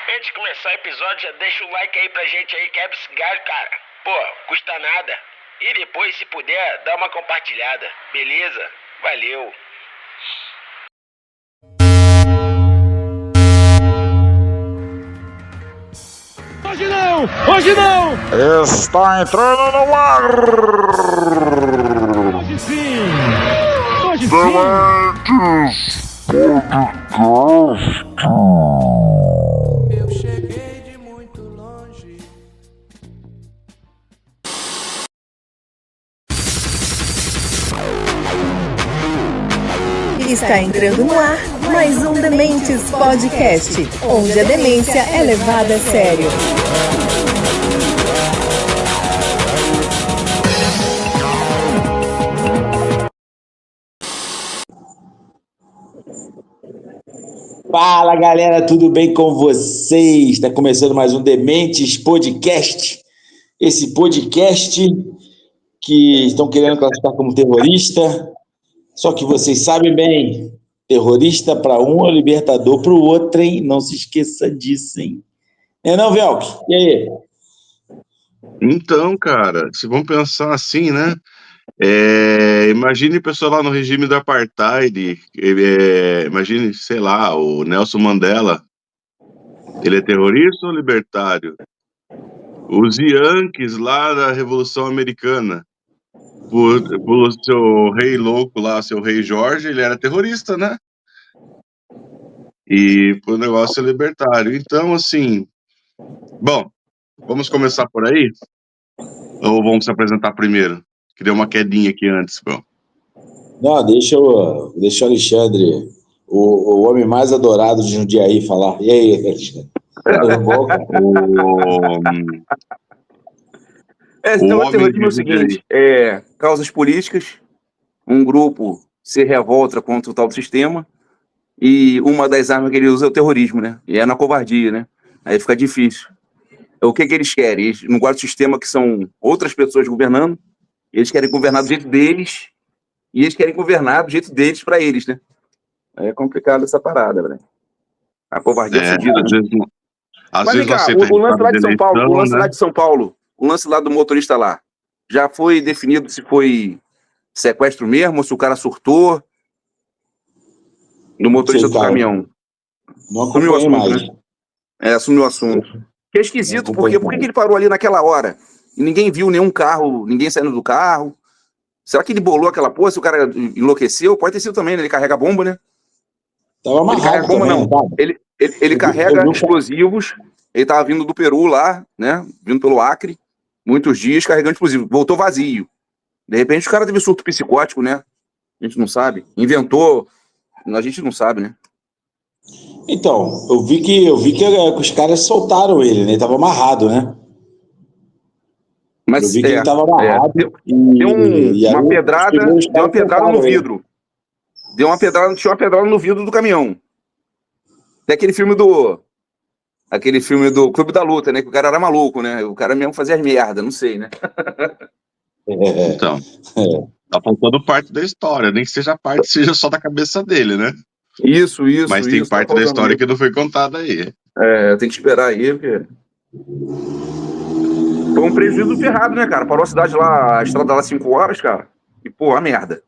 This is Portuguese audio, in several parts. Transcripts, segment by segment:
Antes de começar o episódio, já deixa o like aí pra gente aí, quebra esse galho, cara. Pô, custa nada. E depois, se puder, dá uma compartilhada. Beleza? Valeu. Hoje não! Hoje não! Está entrando no ar! Hoje sim! Hoje Eu cheguei de muito longe. Está entrando no ar mais um Dementes Podcast, onde a demência é levada a sério. Fala galera, tudo bem com vocês? Está começando mais um Dementes Podcast. Esse podcast que estão querendo classificar como terrorista, só que vocês sabem bem, terrorista para um é libertador para o outro, hein? Não se esqueça disso, hein? Não, Velk? E aí? Então, cara, se vamos pensar assim, né? Imagine pessoa lá no regime do apartheid, imagine, sei lá, o Nelson Mandela, ele é terrorista ou libertário? Os Yankees lá da Revolução Americana, por seu rei louco lá, seu rei Jorge, ele era terrorista, né? E por negócio libertário. Então, assim, bom, vamos começar por aí? Ou vamos se apresentar primeiro? Que deu uma quedinha aqui antes, pô. Não, deixa o Alexandre, o homem mais adorado de Jundiaí, falar. E aí, Alexandre? Tudo bom, cara? Então, o terrorismo é o seguinte, causas políticas, um grupo se revolta contra o tal sistema, e uma das armas que ele usa é o terrorismo, né? E é na covardia, né? Aí fica difícil. O que eles querem? Eles não gostam do sistema que são outras pessoas governando, eles querem governar do jeito deles, e eles querem governar do jeito deles para eles, né? É complicado essa parada, velho. A covardia é fodida. Às Mas vezes vem cá, você o lance lá de São Paulo, eleição, o lance né? lá de São Paulo, o lance lá do motorista lá, já foi definido se foi sequestro mesmo, ou se o cara surtou do motorista do caminhão? Não Assumiu o acompanhei assunto, mais. né? Assumiu o assunto. Que é esquisito, porque por que ele parou ali naquela hora? E ninguém viu nenhum carro, ninguém saindo do carro. Será que ele bolou aquela porra? Se o cara enlouqueceu? Pode ter sido também, né? Ele carrega bomba, né? Tava Ele carrega amarrado bomba, também, não. tava? Ele carrega explosivos. Ele tava vindo do Peru lá, né? Vindo pelo Acre, muitos dias carregando explosivos. Voltou vazio. De repente o cara teve surto psicótico, né? A gente não sabe. Inventou. A gente não sabe, né? Então, eu vi que os caras soltaram ele, né? Ele tava amarrado, né? Mas eu vi que ele tava amarrado. Deu uma pedrada no vidro. Tinha uma pedrada no vidro do caminhão. Tem aquele filme do Clube da Luta, né? Que o cara era maluco, né? O cara mesmo fazia as merda, não sei, né? Então, tá faltando parte da história, nem que seja parte, seja só da cabeça dele, né? Isso. Mas tem parte da história que não foi contada aí. Tem que esperar aí, porque... Foi um prejuízo ferrado, né, cara? Parou a cidade lá, a estrada lá 5 horas, cara. E, pô, a merda.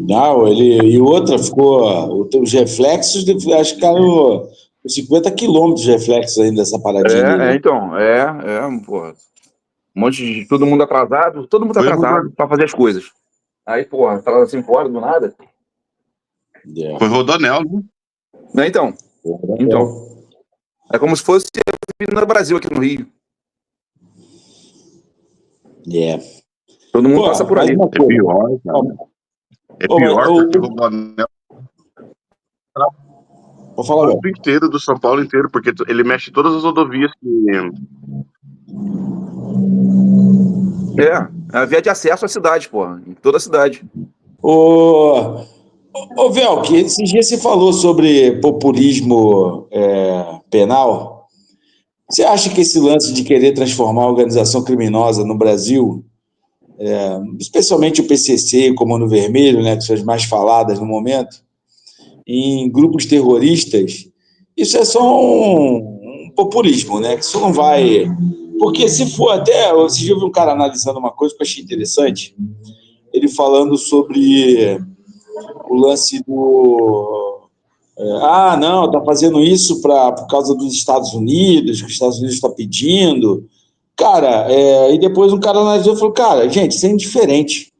Não, e outra ficou... Os reflexos, acho que ficaram 50 quilômetros de reflexos ainda dessa paradinha. Né? Então, pô. Todo mundo atrasado pra fazer as coisas. Aí, pô, atrasa 5 horas do nada. Foi Rodonel, né? Então. É como se fosse no Brasil, aqui no Rio. Todo mundo passa por ali. É pior, cara. É pior porque o Rodonel... Vou falar o inteiro do São Paulo inteiro, porque ele mexe todas as rodovias que... É a via de acesso à cidade, pô. Em toda a cidade. Ô, Velk, esses dias você falou sobre populismo penal. Você acha que esse lance de querer transformar a organização criminosa no Brasil, especialmente o PCC, Comando Vermelho, né, que são as mais faladas no momento, em grupos terroristas, Isso é só um populismo, né? Que isso não vai. Porque se for até. Você já viu um cara analisando uma coisa que eu achei interessante? Ele falando sobre o lance do. Não, tá fazendo isso por causa dos Estados Unidos, que os Estados Unidos estão pedindo. Cara, e depois um cara analisou e falou: cara, gente, isso é indiferente.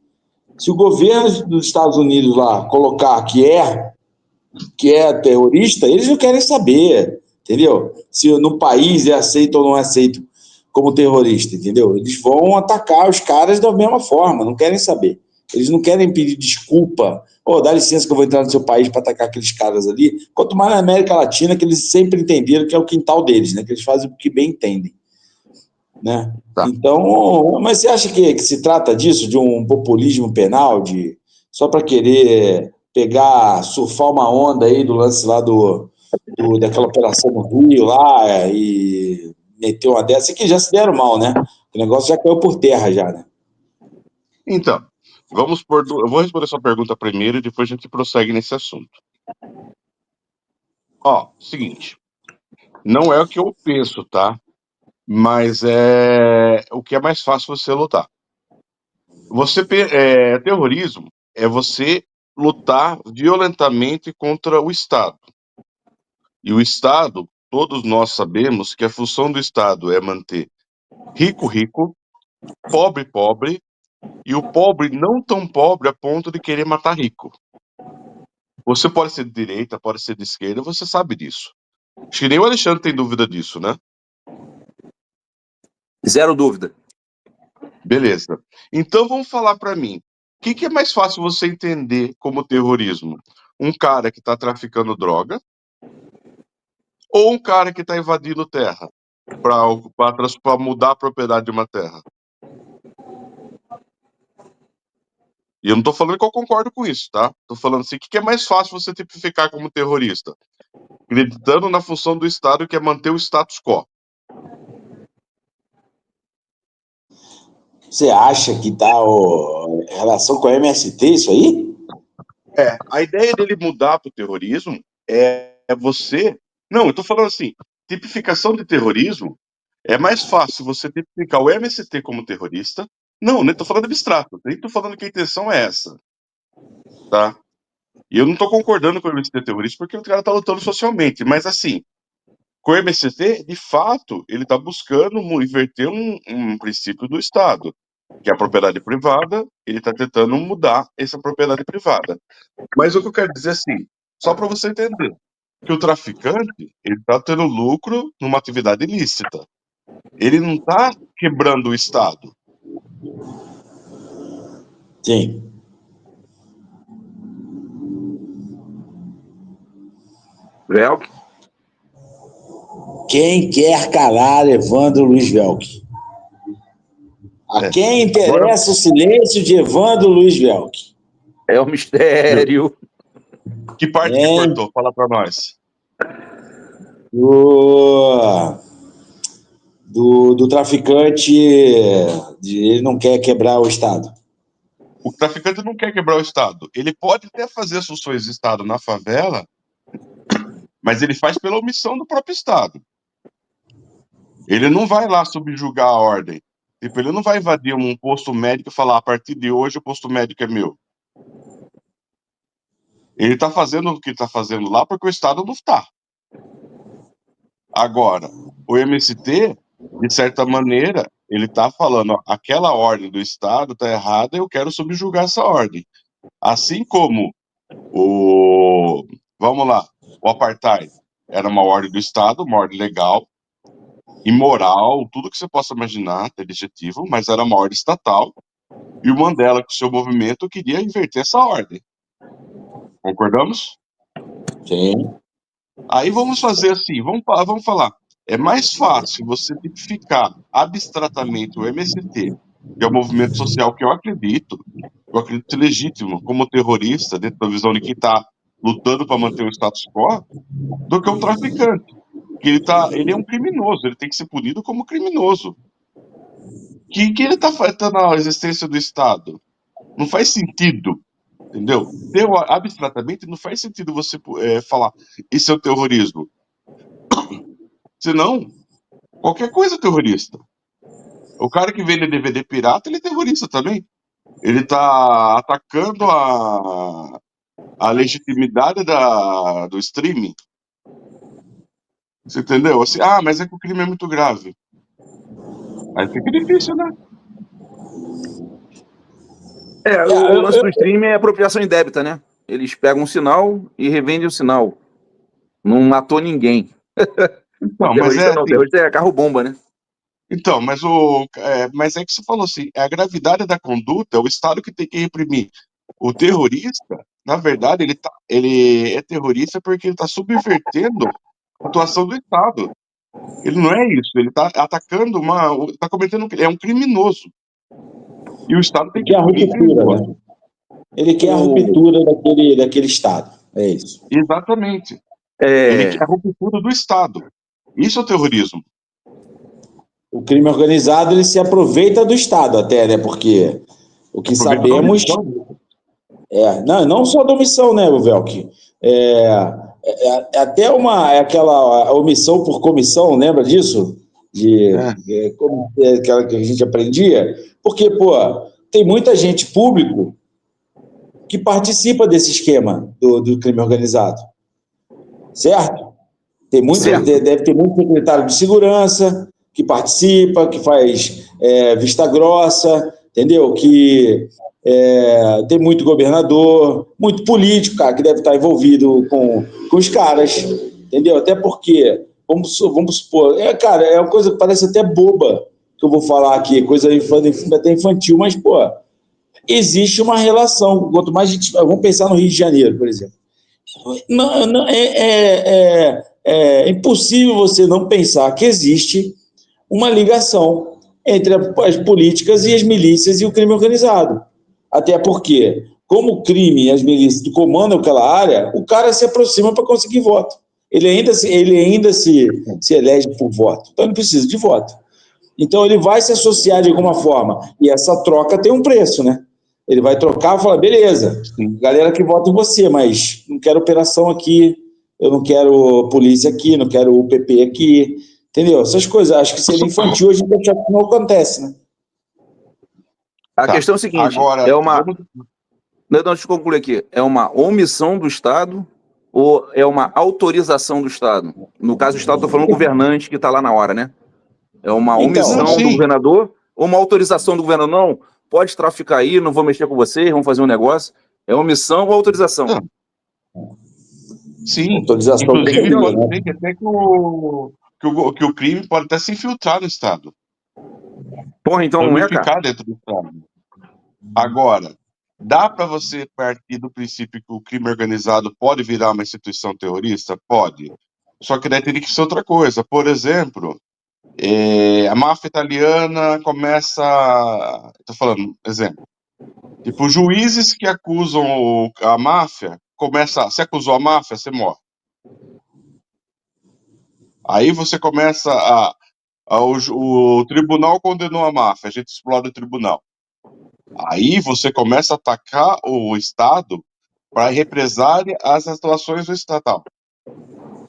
Se o governo dos Estados Unidos lá colocar que é terrorista, eles não querem saber, entendeu? Se no país é aceito ou não é aceito como terrorista, entendeu? Eles vão atacar os caras da mesma forma, não querem saber. Eles não querem pedir desculpa. Dá licença que eu vou entrar no seu país para atacar aqueles caras ali. Quanto mais na América Latina, que eles sempre entenderam que é o quintal deles, né? Que eles fazem o que bem entendem. Né? Tá. Então, mas você acha que se trata disso, de um populismo penal, só para querer surfar uma onda aí do lance lá daquela operação no Rio lá e meter uma dessa, que já se deram mal, né? O negócio já caiu por terra já, né? Então, eu vou responder sua pergunta primeiro e depois a gente prossegue nesse assunto. Seguinte, não é o que eu penso, tá? Mas é o que é mais fácil você lutar. Terrorismo é você lutar violentamente contra o Estado. E o Estado, todos nós sabemos que a função do Estado é manter rico, rico, pobre, pobre, e o pobre não tão pobre a ponto de querer matar rico. Você pode ser de direita, pode ser de esquerda, você sabe disso. Acho que nem o Alexandre tem dúvida disso, né? Zero dúvida. Beleza. Então vamos falar para mim. O que é mais fácil você entender como terrorismo? Um cara que está traficando droga ou um cara que está invadindo terra para mudar a propriedade de uma terra? E eu não estou falando que eu concordo com isso, tá? Estou falando assim, o que é mais fácil você tipificar como terrorista? Acreditando na função do Estado, que é manter o status quo. Você acha que tá em relação com a MST isso aí? A ideia dele mudar para o terrorismo é você... Não, eu estou falando assim, tipificação de terrorismo é mais fácil você tipificar o MST como terrorista. Não, nem estou falando abstrato, nem estou falando que a intenção é essa, tá? E eu não estou concordando com o MST terrorista porque o cara está lutando socialmente, mas assim, com o MST, de fato, ele está buscando inverter um princípio do Estado, que é a propriedade privada, ele está tentando mudar essa propriedade privada. Mas o que eu quero dizer assim, só para você entender, que o traficante, ele está tendo lucro numa atividade ilícita. Ele não está quebrando o Estado. Sim. Velk? Quem quer calar Evandro Luiz Velk? A quem interessa o silêncio de Evandro Luiz Velk? É um mistério. Que parte que cortou? Fala para nós. Do traficante, ele não quer quebrar o Estado. O traficante não quer quebrar o Estado. Ele pode até fazer as funções de Estado na favela, mas ele faz pela omissão do próprio Estado. Ele não vai lá subjugar a ordem. Tipo, ele não vai invadir um posto médico e falar, a partir de hoje o posto médico é meu. Ele está fazendo o que está fazendo lá porque o Estado não está. Agora, o MST, de certa maneira, ele está falando, ó, aquela ordem do Estado está errada, eu quero subjugar essa ordem. Assim como vamos lá, o apartheid era uma ordem do Estado, uma ordem legal, imoral, tudo que você possa imaginar, legítimo, mas era uma ordem estatal, e o Mandela, com seu movimento, queria inverter essa ordem. Concordamos? Sim. Aí vamos fazer assim, vamos falar. É mais fácil você tipificar abstratamente o MST, que é o movimento social que eu acredito ser legítimo, como terrorista, dentro da visão de quem está lutando para manter o status quo, do que um traficante. Que ele é um criminoso, ele tem que ser punido como criminoso. Que ele está afetando a existência do Estado? Não faz sentido, entendeu? Abstratamente, não faz sentido você falar isso é o terrorismo. Senão, qualquer coisa é terrorista. O cara que vende DVD pirata, ele é terrorista também. Ele está atacando a legitimidade do streaming. Você entendeu? Assim, mas é que o crime é muito grave. Aí fica difícil, né? O lance do streaming é apropriação indébita, né? Eles pegam um sinal e revendem o sinal. Não matou ninguém. Então, Terrorista não, terrorista é carro-bomba, né? Então, mas mas é que você falou assim, a gravidade da conduta, o Estado que tem que reprimir. O terrorista, na verdade, ele é terrorista porque ele está subvertendo a atuação do Estado. Ele não é isso, ele está atacando está cometendo é um criminoso. E o Estado tem que a ruptura, né? Ele quer a ruptura daquele Estado. É isso. Exatamente. Ele quer a ruptura do Estado. Isso é o terrorismo. O crime organizado, ele se aproveita do Estado até, né? Porque o que sabemos... Não só da omissão, né, Velk? Até aquela omissão por comissão, lembra disso? Aquela que a gente aprendia? Porque, tem muita gente público que participa desse esquema do crime organizado. Certo? Deve ter muito secretário de segurança que participa, que faz vista grossa, entendeu? Que tem muito governador, muito político, cara, que deve estar envolvido com os caras, entendeu? Até porque, vamos supor, cara, é uma coisa que parece até boba que eu vou falar aqui, coisa até infantil, mas, existe uma relação. Quanto mais gente... Vamos pensar no Rio de Janeiro, por exemplo. É impossível você não pensar que existe uma ligação entre as políticas e as milícias e o crime organizado. Até porque, como o crime e as milícias comandam aquela área, o cara se aproxima para conseguir voto. Ele ainda se elege por voto. Então, ele precisa de voto. Então, ele vai se associar de alguma forma. E essa troca tem um preço, né? Ele vai trocar e falar, beleza, galera que vota em você, mas não quero operação aqui, eu não quero polícia aqui, não quero o PP aqui, entendeu? Essas coisas, acho que seria infantil, hoje em dia não acontece, né? A questão é o seguinte, agora, deixa eu concluir aqui, é uma omissão do Estado ou é uma autorização do Estado? No caso do Estado, estou falando do governante que está lá na hora, né? É uma omissão do governador ou uma autorização do governador? Não, pode traficar aí, não vou mexer com vocês, vamos fazer um negócio. É omissão ou autorização? Sim. Autorização. Inclusive, pode ser que até que o crime pode até se infiltrar no Estado. Então não é, ficar dentro do Estado. Agora, dá para você partir do princípio que o crime organizado pode virar uma instituição terrorista? Pode. Só que daí teria que ser outra coisa. Por exemplo... a máfia italiana começa... Estou falando, exemplo. Tipo, juízes que acusam a máfia, você acusou a máfia, você morre. Aí você começa o tribunal condenou a máfia, a gente explora o tribunal. Aí você começa a atacar o Estado para represália às atuações do estatal.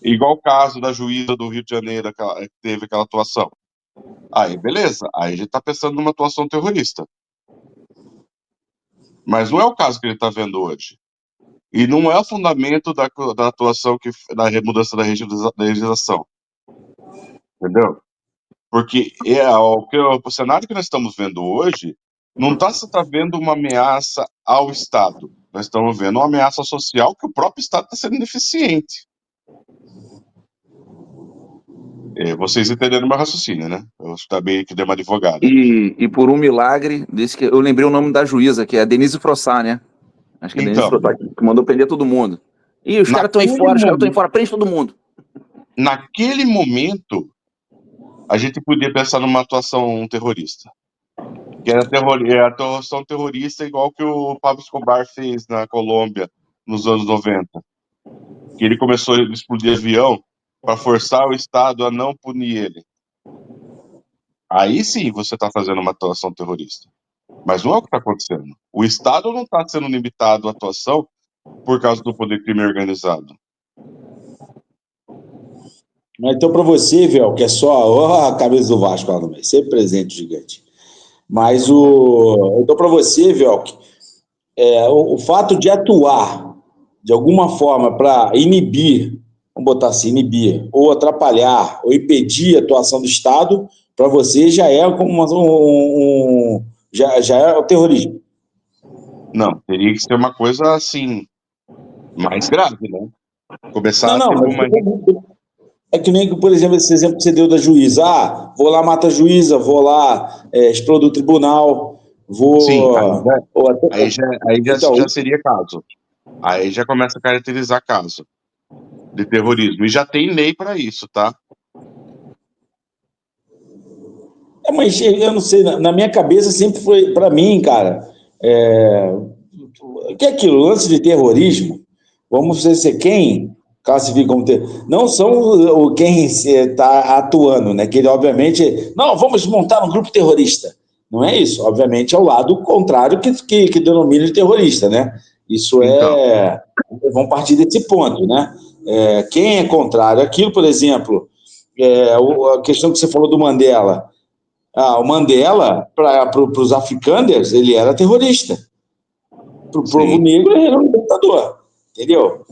Igual o caso da juíza do Rio de Janeiro, que teve aquela atuação. Aí, beleza. Aí a gente está pensando numa atuação terrorista. Mas não é o caso que ele está vendo hoje. E não é o fundamento da atuação, da mudança da legislação. Entendeu? Porque o cenário que nós estamos vendo hoje não se está vendo uma ameaça ao Estado. Nós estamos vendo uma ameaça social que o próprio Estado está sendo ineficiente. Vocês entenderam meu raciocínio, né? Eu também que dei uma advogada. E por um milagre, eu lembrei o nome da juíza, que é a Denise Frossá, né? Acho que é a Denise Frossá, que mandou prender todo mundo. E os caras estão aí fora, prende todo mundo. Naquele momento, a gente podia pensar numa atuação terrorista. Que era a atuação terrorista igual que o Pablo Escobar fez na Colômbia nos anos 90. Que ele começou a explodir avião para forçar o Estado a não punir ele. Aí sim você está fazendo uma atuação terrorista. Mas não é o que está acontecendo. O Estado não está sendo limitado à atuação por causa do poder crime organizado. Mas então, para você, Vel, que é só a cabeça do Vasco lá no meio, sempre presente, gigante. Mas então, para você, Vel, o fato de atuar de alguma forma para inibir, vamos botar assim, inibir, ou atrapalhar, ou impedir a atuação do Estado, para você já é como já é o terrorismo. Não, teria que ser uma coisa assim, mais grave, né? Começar Não, a ter mas uma. é que nem, por exemplo, esse exemplo que você deu da juíza. Ah, vou lá, mata a juíza, vou lá, explodo o tribunal, vou. Sim, ou até- então, já seria caso. Aí já começa a caracterizar caso de terrorismo. E já tem lei para isso, tá? mas eu não sei, na minha cabeça sempre foi, para mim, cara, que é aquilo, lance de terrorismo, vamos ser quem classifica como não são quem está atuando, né? Que ele, obviamente, não, vamos montar um grupo terrorista. Não é isso. Obviamente, é o lado contrário que denomina de terrorista, né? Isso Então. Vamos partir desse ponto, né? Quem é contrário àquilo, por exemplo, a questão que você falou do Mandela. O Mandela, para os africâners, ele era terrorista. Para o povo negro, ele era um libertador. Entendeu?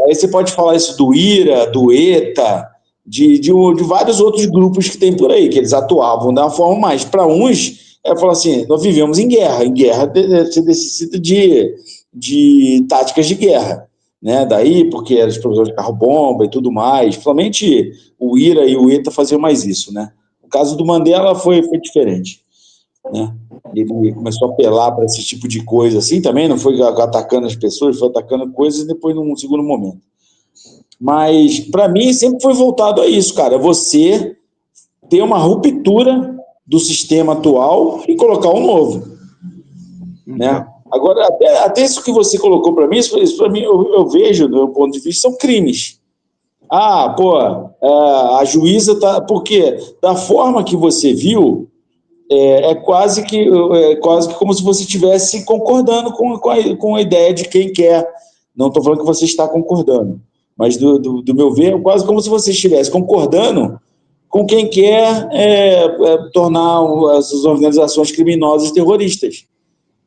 Aí você pode falar isso do IRA, do ETA, de vários outros grupos que tem por aí, que eles atuavam da forma mais. Para uns, falar assim: nós vivemos em guerra. Em guerra você necessita de táticas de guerra. Né? Daí, porque era explosão de carro-bomba e tudo mais. Principalmente o IRA e o ETA faziam mais isso. Né? O caso do Mandela foi diferente. Né? Ele começou a apelar para esse tipo de coisa assim também, não foi atacando as pessoas, foi atacando coisas e depois num segundo momento. Mas para mim sempre foi voltado a isso, cara, você ter uma ruptura do sistema atual e colocar um novo, né? Agora, até isso que você colocou para mim, isso para mim eu vejo, do meu ponto de vista, são crimes. A juíza tá, porque da forma que você viu, é quase que como se você estivesse concordando com a ideia de quem quer. Não estou falando que você está concordando, mas do meu ver, é quase como se você estivesse concordando com quem quer tornar essas organizações criminosas terroristas.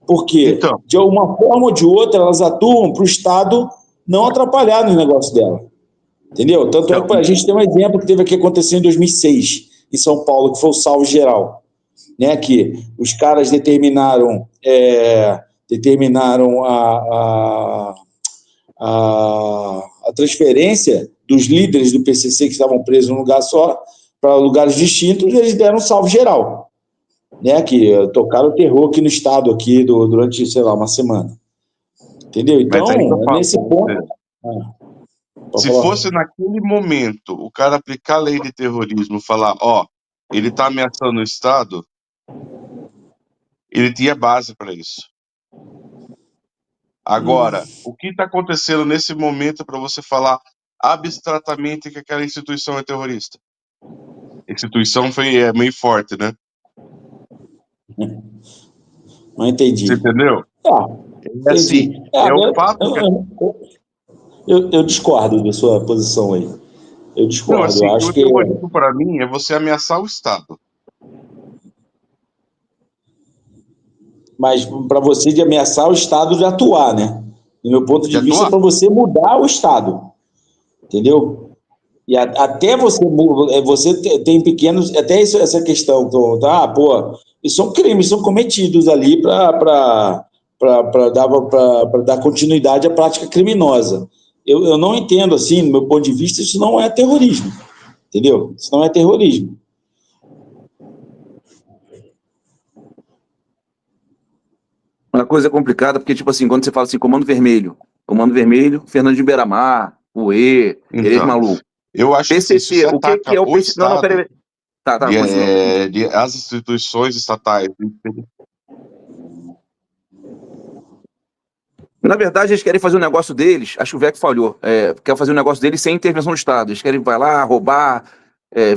Porque, Então, de uma forma ou de outra, elas atuam para o Estado não atrapalhar nos negócios dela. Entendeu? Tanto é que a gente tem um exemplo que teve aqui acontecer em 2006, em São Paulo, que foi o Salve Geral. Né, que os caras determinaram a transferência dos líderes do PCC que estavam presos num lugar só para lugares distintos, e eles deram um salve geral, né, que tocaram o terror aqui no estado aqui durante, sei lá, uma semana. Entendeu? Então, nesse ponto... Se fosse naquele momento o cara aplicar a lei de terrorismo, falar, ele está ameaçando o Estado, ele tinha base para isso. Agora, o que está acontecendo nesse momento para você falar abstratamente que aquela instituição é terrorista? Instituição é meio forte, né? Não entendi. Você entendeu? Entendi. Assim, o fato eu discordo da sua posição aí. Eu discordo. Não, assim, eu acho o terrorismo, para mim, é você ameaçar o Estado. Mas para você de ameaçar o Estado de atuar, né? Do meu ponto de vista, é para você mudar o Estado. Entendeu? E até você tem pequenos... Até essa questão, isso são crimes, são cometidos ali para dar continuidade à prática criminosa. Eu não entendo, assim, do meu ponto de vista, isso não é terrorismo. Entendeu? Isso não é terrorismo. Uma coisa complicada, porque, tipo assim, quando você fala assim, Comando Vermelho, Fernando de Beiramar, o Tereza Maluco. Eu acho PCC, que o que é o PCC? Não, peraí. As instituições estatais. Na verdade, eles querem fazer um negócio deles, acho que o VEC falhou, quer fazer um negócio deles sem intervenção do Estado. Eles querem, vai lá, roubar,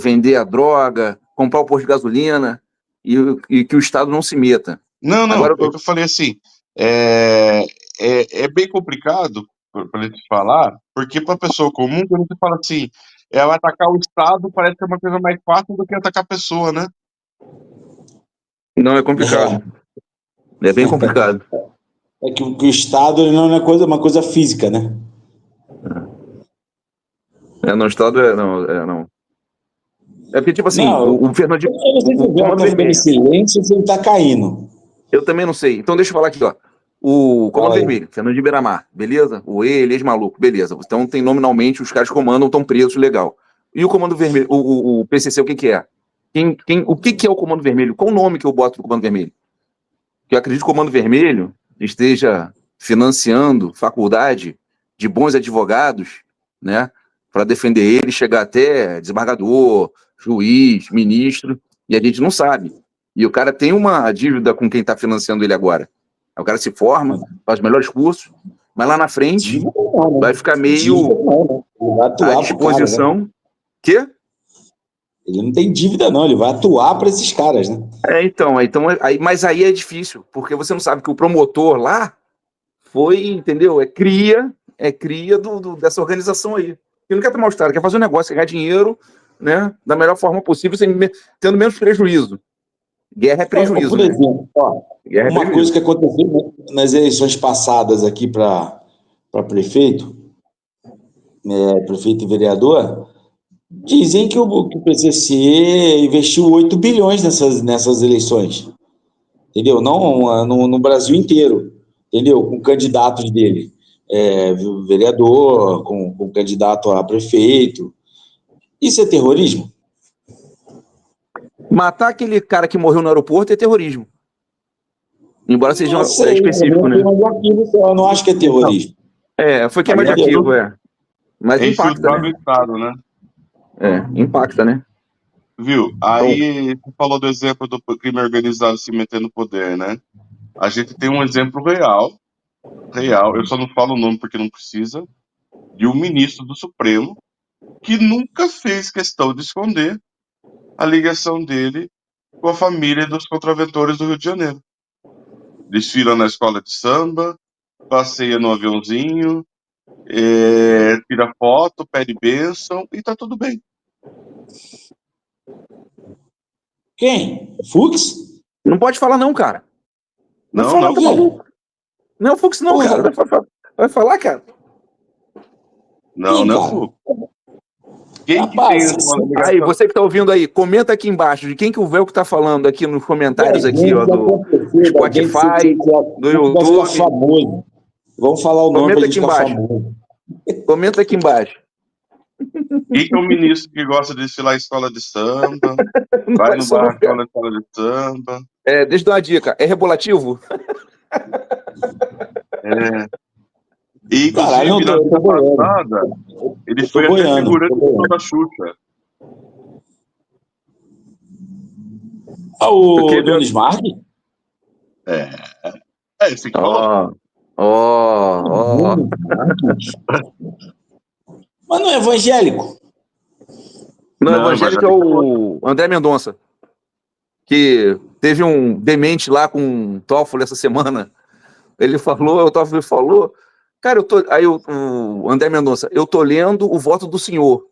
vender a droga, comprar o posto de gasolina e que o Estado não se meta. Não, agora, eu falei assim, é bem complicado para ele te falar, porque para a pessoa comum, quando você fala assim, atacar o Estado parece ser uma coisa mais fácil do que atacar a pessoa, né? Não, é complicado. É bem complicado. É que o Estado ele não é uma coisa física, né? No Estado não. É porque, tipo assim, Não, o Fernando eu não sei se o Comando Vermelho silêncio se ele tá caindo. Eu também não sei. Então deixa eu falar aqui, ó. O Comando Vermelho, Fernando de Beiramar, beleza? O ele, ex-maluco, beleza. Então tem nominalmente, os caras que comandam estão presos, legal. E o Comando Vermelho, o PCC, o que que é? O que é o Comando Vermelho? Qual o nome que eu boto no Comando Vermelho? Que eu acredito que o Comando Vermelho esteja financiando faculdade de bons advogados, né? Para defender ele, chegar até desembargador, juiz, ministro, e a gente não sabe. E o cara tem uma dívida com quem está financiando ele agora. Aí o cara se forma, faz os melhores cursos, mas lá na frente vai ficar meio à disposição. Quê? Ele não tem dívida, não, ele vai atuar para esses caras, né? Mas aí é difícil, porque você não sabe que o promotor lá foi, entendeu? É cria dessa organização aí. Ele não quer tomar o Estado, quer fazer um negócio, quer ganhar dinheiro, né, da melhor forma possível, tendo menos prejuízo. Guerra é prejuízo. Por exemplo, uma coisa que aconteceu nas eleições passadas aqui para prefeito, prefeito e vereador, dizem que o PCC investiu 8 bilhões nessas eleições, entendeu? Não no Brasil inteiro, entendeu? Com candidatos dele, vereador, com candidato a prefeito. Isso é terrorismo? Matar aquele cara que morreu no aeroporto é terrorismo. Embora seja específico, né? Eu não acho que é terrorismo. Foi queima de arquivo, Mas impacta, né? Estado, né? Impacta, né? Viu? Aí você falou do exemplo do crime organizado se meter no poder, né? A gente tem um exemplo real, eu só não falo o nome porque não precisa, de um ministro do Supremo que nunca fez questão de esconder a ligação dele com a família dos contraventores do Rio de Janeiro. Desfila na escola de samba, passeia no aviãozinho, tira foto, pede bênção e tá tudo bem. Quem? Fux? Não pode falar não, cara. Não, tá maluco. Não é o Fux não, cara. Vai falar, cara? Não é o Fux. Quem que tem essa ligação? Aí, você que tá ouvindo aí, comenta aqui embaixo de quem que o Velco tá falando aqui nos comentários aqui, ó, do Spotify, do YouTube. Famoso. Vamos falar o nome aqui embaixo. Comenta aqui embaixo. Quem que é o ministro que gosta de desfilar em escola de samba? Vai no bar escola de samba. Deixa eu dar uma dica. É rebolativo? E, inclusive, na semana passada, ele foi até figurante da Xuxa. O Nunes Marques? Esse que falou. Mas não é evangélico? Não, evangélico é o André Mendonça, que teve um demente lá com um Toffoli essa semana. Ele falou, o Toffoli falou, cara, o André Mendonça, eu tô lendo o voto do senhor.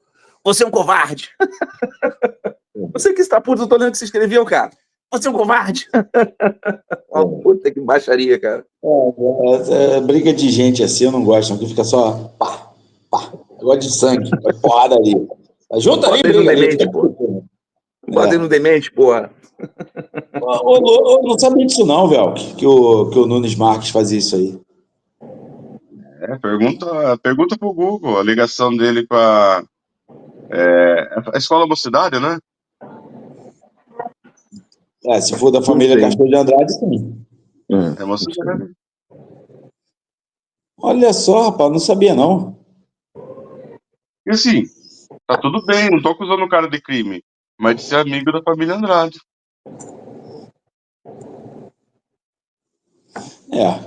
Você é um covarde. Você que está puto, eu tô lendo o que você escreveu, cara. Você é um covarde. Puta que baixaria, cara. Briga de gente assim, eu não gosto, que fica só pá. Eu gosto de sangue, porrada ali. Junta ali, briga ali. Bota no demente, porra. Eu não sabia disso não, velho, que o Nunes Marques fazia isso aí. Pergunta pro Google, a ligação dele com a Escola Mocidade, né? Se for da família Castor de Andrade, sim. É Mocidade. Olha só, rapaz, não sabia não. E assim, tá tudo bem, não tô acusando o cara de crime, mas de ser amigo da família Andrade.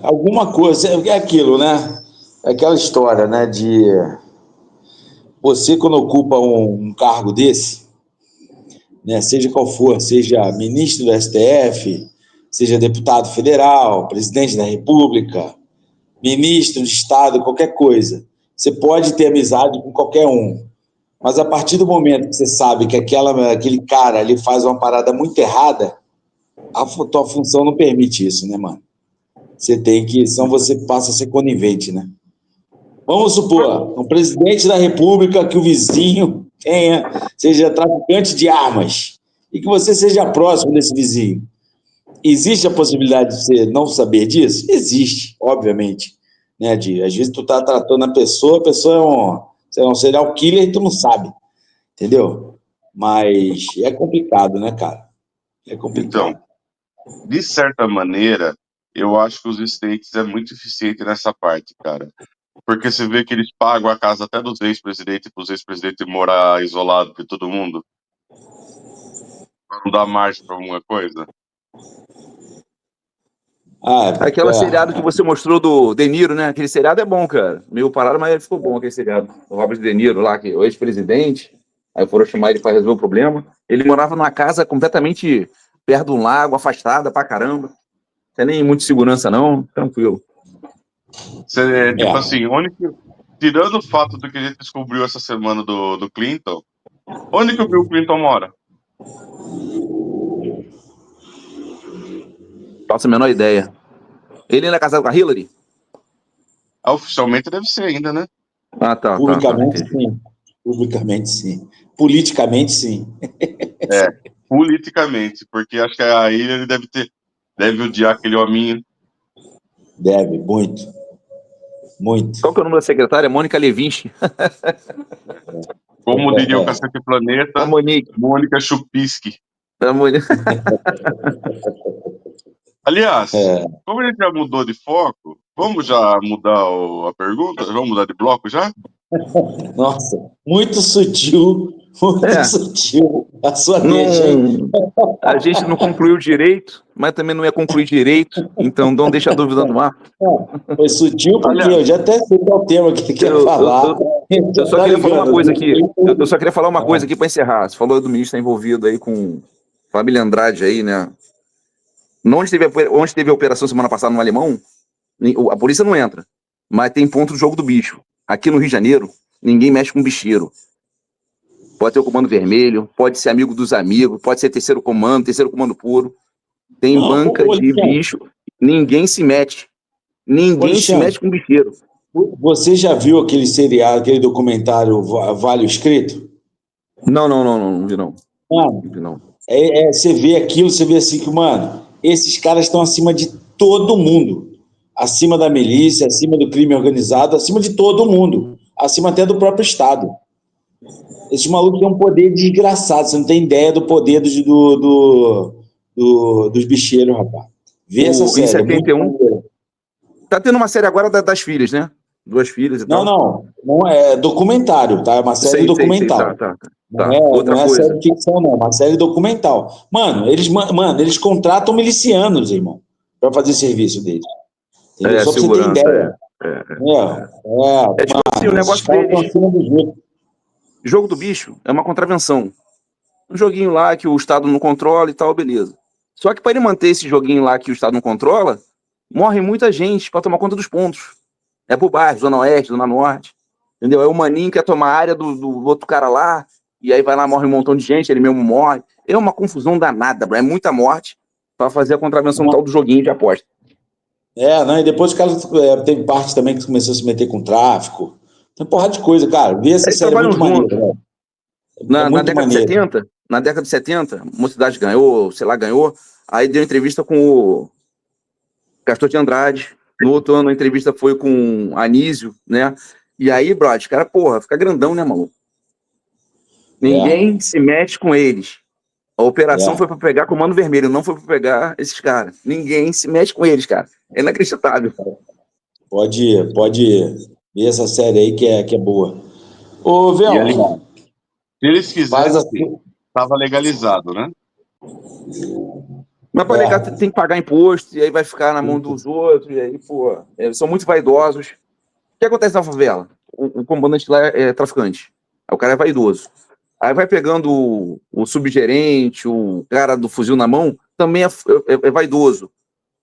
Alguma coisa, é aquilo, né? É aquela história, né, de você quando ocupa um cargo desse, né, seja qual for, seja ministro do STF, seja deputado federal, presidente da República, ministro de Estado, qualquer coisa, você pode ter amizade com qualquer um, Mas a partir do momento que você sabe que aquele cara ali faz uma parada muito errada, a tua função não permite isso, né, mano? Você tem que... Senão você passa a ser conivente, né? Vamos supor, um presidente da República que o vizinho seja traficante de armas e que você seja próximo desse vizinho. Existe a possibilidade de você não saber disso? Existe, obviamente. Né, às vezes tu tá tratando a pessoa é um serial killer e tu não sabe. Entendeu? Mas é complicado, né, cara? É complicado. Então, de certa maneira, eu acho que os States é muito eficiente nessa parte, cara. Porque você vê que eles pagam a casa até dos ex-presidentes, para os ex-presidentes morar isolado de todo mundo. Pra não dar margem para alguma coisa. Aquela seriado que você mostrou do De Niro, né? Aquele seriado é bom, cara. Meio parado, mas ficou bom aquele seriado. O Robert De Niro lá, que é o ex-presidente, aí foram chamar ele para resolver o problema. Ele morava numa casa completamente perto de um lago, afastada pra caramba. Não tem nem muita segurança, não. Tranquilo. Tipo assim, tirando o fato do que a gente descobriu essa semana do Clinton, onde que o Bill Clinton mora? Faço a menor ideia. Ele ainda é casado com a Hillary? Oficialmente deve ser ainda, né? Tá. Publicamente, sim. Publicamente, sim. Politicamente, sim. Politicamente, porque acho que a Hillary deve odiar aquele hominho. Deve, muito. Muito. Qual que é o nome da secretária? Mônica Levinsky. Como diria o Cacete Planeta, a Mônica Chupisky. Aliás, como a gente já mudou de foco, vamos já mudar a pergunta? Vamos mudar de bloco já? Nossa, muito sutil a sua A gente não concluiu direito, mas também não ia concluir direito, então não deixa a dúvida no ar. Foi sutil porque eu já até sei qual é o tema que quer falar. Eu só queria falar uma coisa aqui. Eu só queria falar uma coisa aqui para encerrar. Você falou do ministro envolvido aí com Família Andrade aí, né? Onde teve a operação semana passada no Alemão, a polícia não entra, mas tem ponto do jogo do bicho. Aqui no Rio de Janeiro, ninguém mexe com bicheiro. Pode ter o comando vermelho, pode ser amigo dos amigos, pode ser terceiro comando puro. Tem banca de bicho, ninguém se mete. Ninguém se mete com bicheiro. Você já viu aquele seriado, aquele documentário Vale o Escrito? Não vi não. Você vê aquilo, você vê assim que, mano, esses caras estão acima de todo mundo. Acima da milícia, acima do crime organizado, acima de todo mundo. Acima até do próprio Estado. Esses malucos têm um poder desgraçado. Você não tem ideia do poder dos bicheiros, rapaz. Vê essa série. Em 71. Tá tendo uma série agora das filhas, né? 2 filhas e tal. Não é documentário, tá? É uma série documental. Tá. Não é série de ficção, não. É uma série documental. Mano, eles contratam milicianos, irmão, pra fazer serviço deles. Só pra você ter ideia. Tipo assim, o negócio deles. Jogo do bicho é uma contravenção. Um joguinho lá que o Estado não controla e tal, beleza. Só que para ele manter esse joguinho lá que o Estado não controla, morre muita gente para tomar conta dos pontos. É por baixo, Zona Oeste, Zona Norte. Entendeu? É o maninho que quer tomar a área do outro cara lá, e aí vai lá, morre um montão de gente, ele mesmo morre. É uma confusão danada, bro. É muita morte para fazer a contravenção tal do joguinho de aposta. E depois o cara teve parte também que começou a se meter com tráfico. Tem porrada de coisa, cara. Vê essa série muito maneira. Na década de 70, a Mocidade ganhou, aí deu entrevista com o Castor de Andrade. No outro ano a entrevista foi com Anísio, né? E aí, brother, cara, fica grandão, né, maluco? Ninguém se mete com eles. A operação foi para pegar Comando Vermelho, não foi para pegar esses caras. Ninguém se mexe com eles, cara. É inacreditável. Pode ver essa série aí que é boa. Ô, Velho. Se eles quisessem, estava legalizado, né? Mas para legal tem que pagar imposto, e aí vai ficar na mão dos outros, e aí, eles são muito vaidosos. O que acontece na favela? O comandante lá é traficante. Aí o cara é vaidoso. Aí vai pegando o subgerente, o cara do fuzil na mão, também é vaidoso.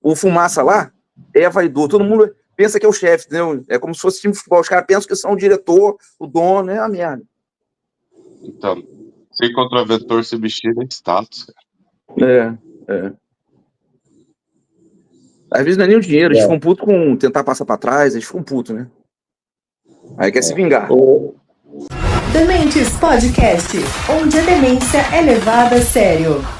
O fumaça lá é vaidoso. Todo mundo pensa que é o chefe, entendeu? É como se fosse time de futebol. Os caras pensam que são o diretor, o dono, é uma merda. Então, ser contraventor, se mexer é status, cara. Às vezes não é nem o dinheiro, eles ficam putos com tentar passar pra trás, eles ficam putos, né? Aí quer se vingar. Dementes Podcast, onde a demência é levada a sério.